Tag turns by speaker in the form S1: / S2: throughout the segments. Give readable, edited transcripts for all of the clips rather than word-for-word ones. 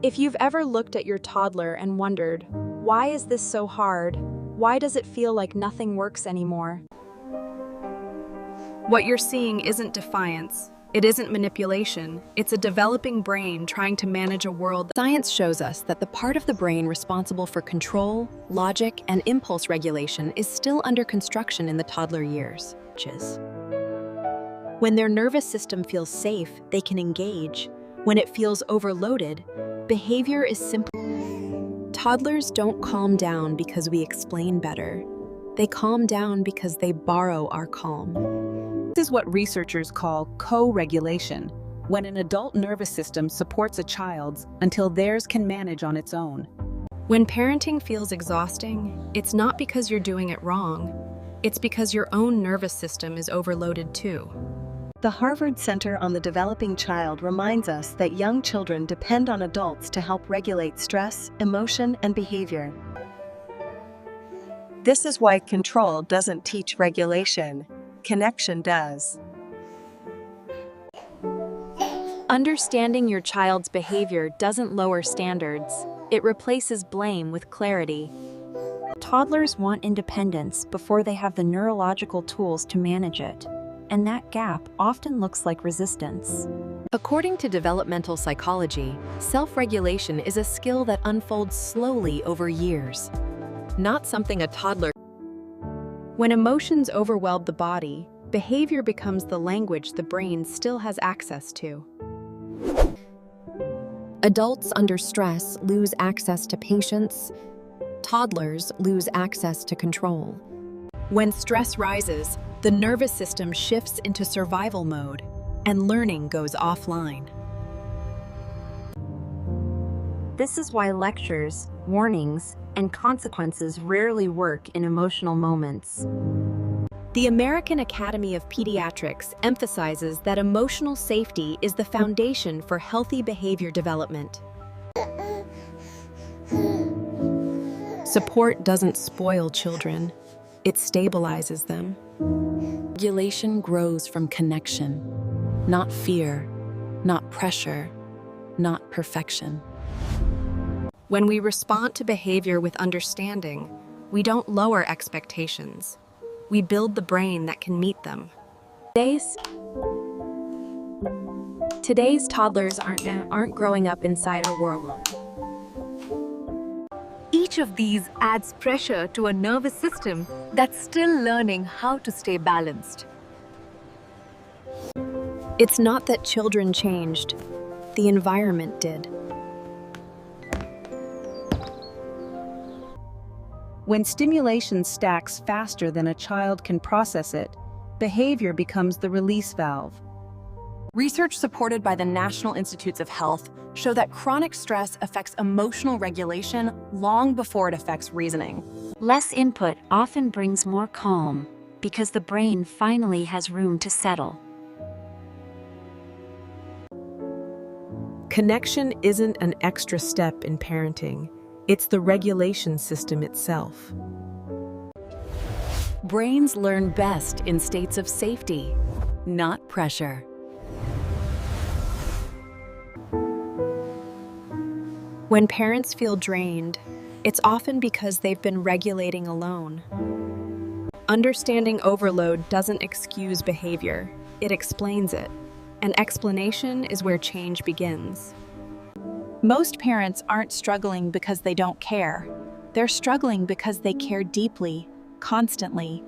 S1: If you've ever looked at your toddler and wondered, why is this so hard? Why does it feel like nothing works anymore? What you're seeing isn't defiance. It isn't manipulation. It's a developing brain trying to manage a world.
S2: Science shows us that the part of the brain responsible for control, logic, and impulse regulation is still under construction in the toddler years. When their nervous system feels safe, they can engage. When it feels overloaded, behavior is simple. Toddlers don't calm down because we explain better. They calm down because they borrow our calm.
S3: This is what researchers call co-regulation, when an adult nervous system supports a child's until theirs can manage on its own.
S1: When parenting feels exhausting, it's not because you're doing it wrong. It's because your own nervous system is overloaded too.
S4: The Harvard Center on the Developing Child reminds us that young children depend on adults to help regulate stress, emotion, and behavior. This is why control doesn't teach regulation. Connection does.
S1: Understanding your child's behavior doesn't lower standards. It replaces blame with clarity. Toddlers want independence before they have the neurological tools to manage it. And that gap often looks like resistance.
S2: According to developmental psychology, self-regulation is a skill that unfolds slowly over years, not something a toddler.
S1: When emotions overwhelm the body, behavior becomes the language the brain still has access to.
S2: Adults under stress lose access to patience. Toddlers lose access to control.
S1: When stress rises, the nervous system shifts into survival mode, and learning goes offline. This is why lectures, warnings, and consequences rarely work in emotional moments. The American Academy of Pediatrics emphasizes that emotional safety is the foundation for healthy behavior development. Support doesn't spoil children, it stabilizes them.
S2: Regulation grows from connection, not fear, not pressure, not perfection.
S1: When we respond to behavior with understanding, we don't lower expectations. We build the brain that can meet them. Today's toddlers aren't growing up inside a world.
S5: Each of these adds pressure to a nervous system that's still learning how to stay balanced.
S1: It's not that children changed, the environment did.
S3: When stimulation stacks faster than a child can process it, behavior becomes the release valve.
S6: Research supported by the National Institutes of Health show that chronic stress affects emotional regulation long before it affects reasoning.
S7: Less input often brings more calm, because the brain finally has room to settle.
S1: Connection isn't an extra step in parenting. It's the regulation system itself.
S2: Brains learn best in states of safety, not pressure.
S1: When parents feel drained, it's often because they've been regulating alone. Understanding overload doesn't excuse behavior, it explains it. An explanation is where change begins.
S8: Most parents aren't struggling because they don't care. They're struggling because they care deeply, constantly.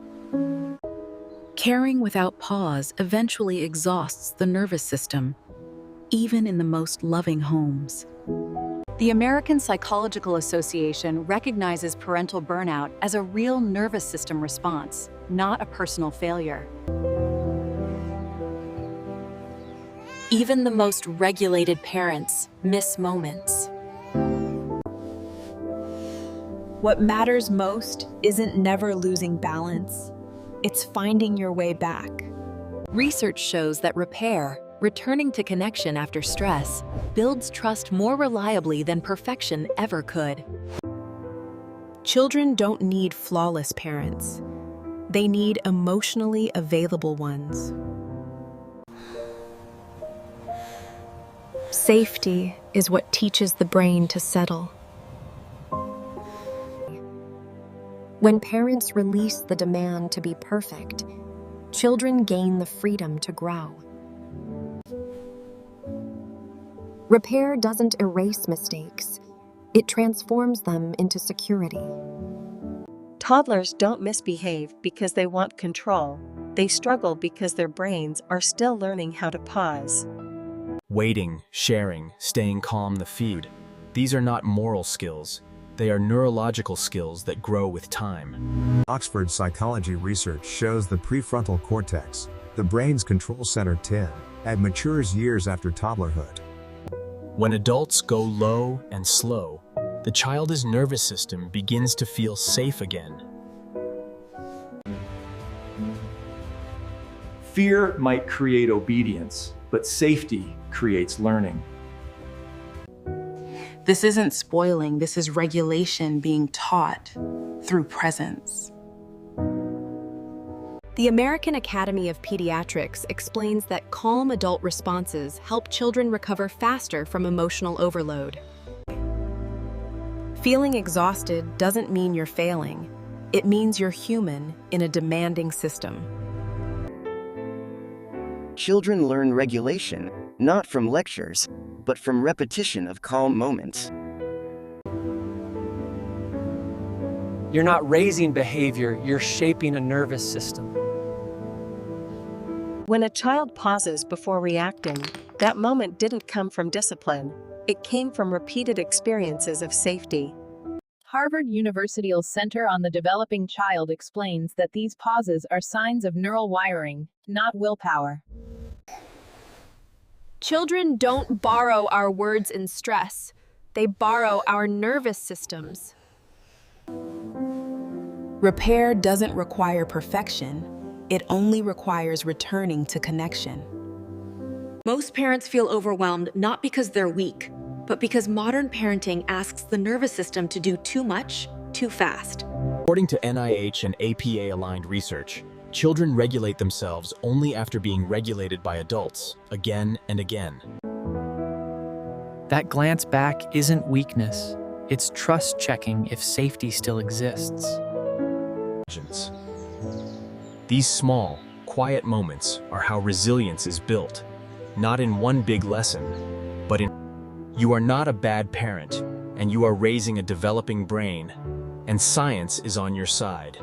S2: Caring without pause eventually exhausts the nervous system, even in the most loving homes.
S6: The American Psychological Association recognizes parental burnout as a real nervous system response, not a personal failure.
S2: Even the most regulated parents miss moments.
S1: What matters most isn't never losing balance. It's finding your way back.
S2: Research shows that repair, returning to connection after stress, builds trust more reliably than perfection ever could.
S1: Children don't need flawless parents. They need emotionally available ones.
S2: Safety is what teaches the brain to settle. When parents release the demand to be perfect, children gain the freedom to grow. Repair doesn't erase mistakes, it transforms them into security.
S4: Toddlers don't misbehave because they want control. They struggle because their brains are still learning how to pause.
S9: Waiting, sharing, staying calm, the feud. These are not moral skills. They are neurological skills that grow with time.
S10: Oxford psychology research shows the prefrontal cortex, the brain's control center 10, matures years after toddlerhood.
S9: When adults go low and slow, the child's nervous system begins to feel safe again.
S11: Fear might create obedience, but safety creates learning.
S12: This isn't spoiling, this is regulation being taught through presence.
S2: The American Academy of Pediatrics explains that calm adult responses help children recover faster from emotional overload. Feeling exhausted doesn't mean you're failing. It means you're human in a demanding system.
S13: Children learn regulation, not from lectures, but from repetition of calm moments.
S14: You're not raising behavior, you're shaping a nervous system.
S4: When a child pauses before reacting, that moment didn't come from discipline. It came from repeated experiences of safety.
S5: Harvard University's Center on the Developing Child explains that these pauses are signs of neural wiring, not willpower.
S2: Children don't borrow our words in stress. They borrow our nervous systems.
S3: Repair doesn't require perfection. It only requires returning to connection.
S15: Most parents feel overwhelmed not because they're weak, but because modern parenting asks the nervous system to do too much, too fast.
S9: According to NIH and APA-aligned research, children regulate themselves only after being regulated by adults, again and again.
S14: That glance back isn't weakness. It's trust checking if safety still exists.
S9: These small, quiet moments are how resilience is built, not in one big lesson, but in you are not a bad parent, and you are raising a developing brain, and science is on your side.